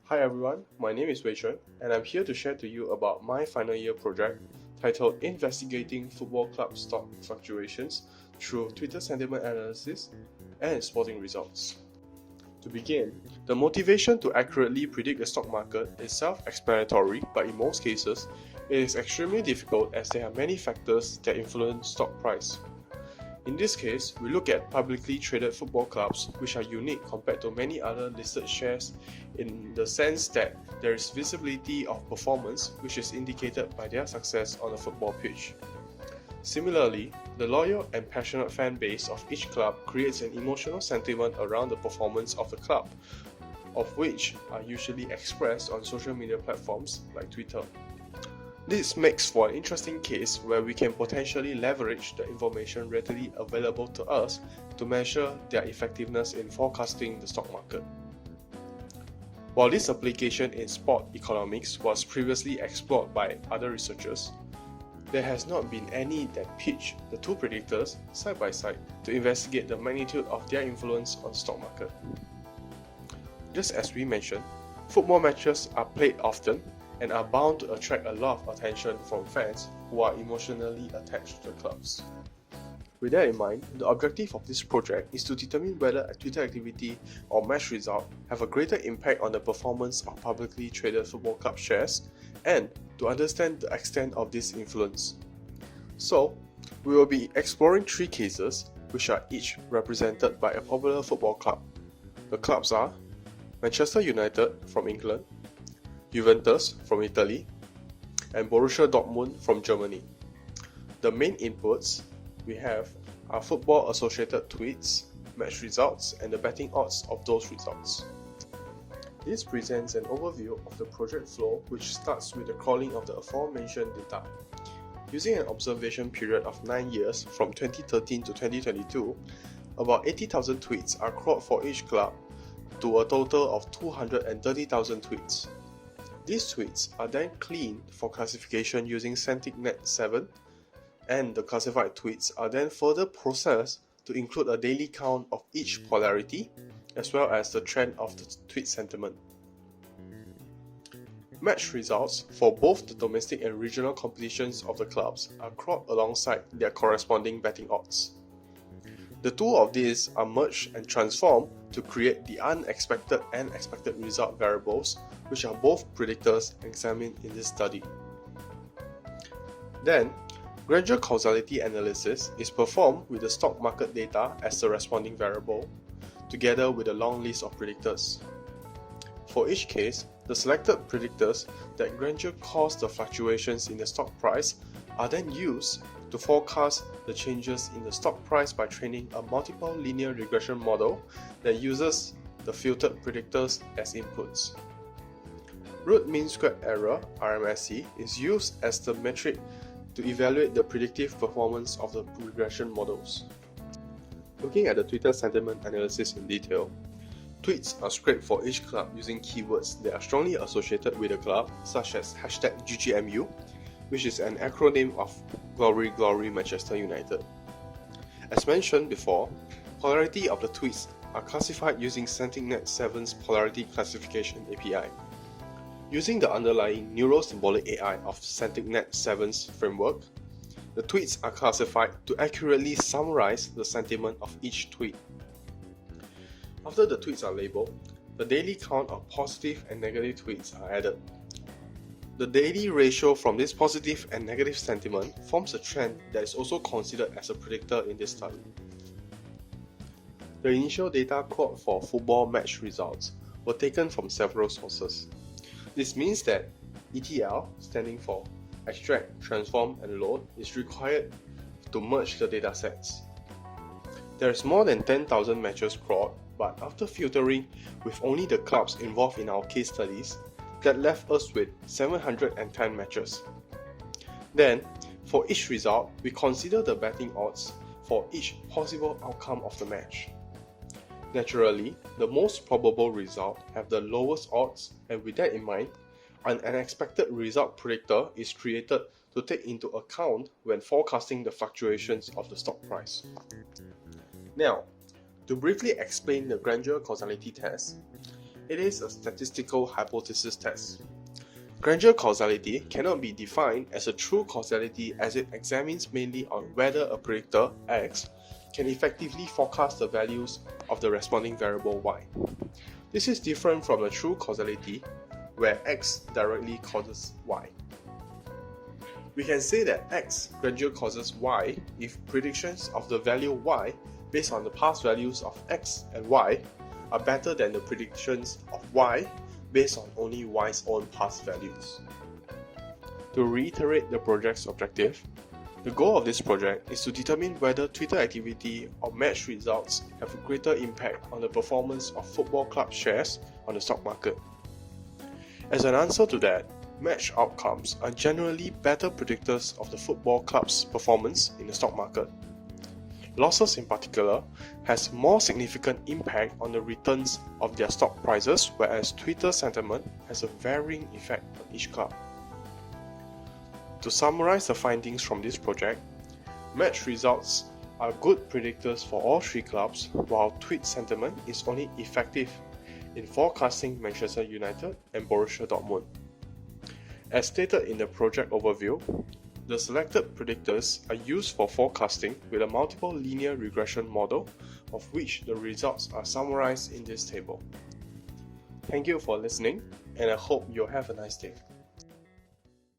Hi everyone, my name is Wei Chuan, and I'm here to share to you about my final year project titled Investigating Football Club Stock Fluctuations through Twitter Sentiment Analysis and Sporting Results. To begin, the motivation to accurately predict the stock market is self-explanatory, but in most cases, it is extremely difficult as there are many factors that influence stock price. In this case, we look at publicly traded football clubs, which are unique compared to many other listed shares in the sense that there is visibility of performance, which is indicated by their success on a football pitch. Similarly, the loyal and passionate fan base of each club creates an emotional sentiment around the performance of the club, of which are usually expressed on social media platforms like Twitter. This makes for an interesting case where we can potentially leverage the information readily available to us to measure their effectiveness in forecasting the stock market. While this application in sport economics was previously explored by other researchers, there has not been any that pitch the two predictors side by side to investigate the magnitude of their influence on the stock market. Just as we mentioned, football matches are played often and are bound to attract a lot of attention from fans who are emotionally attached to the clubs. With that in mind, the objective of this project is to determine whether a Twitter activity or match result have a greater impact on the performance of publicly traded football club shares and to understand the extent of this influence. So, we will be exploring three cases which are each represented by a popular football club. The clubs are Manchester United from England, Juventus from Italy, and Borussia Dortmund from Germany. The main inputs we have are football associated tweets, match results, and the betting odds of those results. This presents an overview of the project flow, which starts with the crawling of the aforementioned data. Using an observation period of 9 years from 2013 to 2022, about 80,000 tweets are crawled for each club to a total of 230,000 tweets. These tweets are then cleaned for classification using CenticNet 7, and the classified tweets are then further processed to include a daily count of each polarity, as well as the trend of the tweet sentiment. Match results for both the domestic and regional competitions of the clubs are crawled alongside their corresponding betting odds. The two of these are merged and transformed to create the unexpected and expected result variables, which are both predictors examined in this study. Then, gradual causality analysis is performed with the stock market data as the responding variable, together with a long list of predictors. For each case, the selected predictors that gradually cause the fluctuations in the stock price are then used to forecast the changes in the stock price by training a multiple linear regression model that uses the filtered predictors as inputs. Root mean squared error (RMSE) is used as the metric to evaluate the predictive performance of the regression models. Looking at the Twitter sentiment analysis in detail, tweets are scraped for each club using keywords that are strongly associated with the club, such as #GGMU, which is an acronym of Glory Glory Manchester United. As mentioned before, polarity of the tweets are classified using CenticNet 7's polarity classification API. Using the underlying neuro-symbolic AI of CenticNet 7's framework, the tweets are classified to accurately summarize the sentiment of each tweet. After the tweets are labeled, the daily count of positive and negative tweets are added. The daily ratio from this positive and negative sentiment forms a trend that is also considered as a predictor in this study. The initial data crawled for football match results were taken from several sources. This means that ETL, standing for extract, transform, and load, is required to merge the datasets. There is more than 10,000 matches crawled, but after filtering with only the clubs involved in our case studies, that left us with 710 matches. Then, for each result, we consider the betting odds for each possible outcome of the match. Naturally, the most probable result have the lowest odds, and with that in mind, an unexpected result predictor is created to take into account when forecasting the fluctuations of the stock price. Now, to briefly explain the gradual causality test, it is a statistical hypothesis test. Gradual causality cannot be defined as a true causality as it examines mainly on whether a predictor, X, can effectively forecast the values of the responding variable Y. This is different from a true causality, where X directly causes Y. We can say that X gradually causes Y if predictions of the value Y based on the past values of X and Y are better than the predictions of Y based on only Y's own past values. To reiterate the project's objective, the goal of this project is to determine whether Twitter activity or match results have a greater impact on the performance of football club shares on the stock market. As an answer to that, match outcomes are generally better predictors of the football club's performance in the stock market. Losses in particular has more significant impact on the returns of their stock prices, whereas Twitter sentiment has a varying effect on each club. To summarize the findings from this project, match results are good predictors for all three clubs, while tweet sentiment is only effective in forecasting Manchester United and Borussia Dortmund. As stated in the project overview, the selected predictors are used for forecasting with a multiple linear regression model, of which the results are summarized in this table. Thank you for listening, and I hope you'll have a nice day.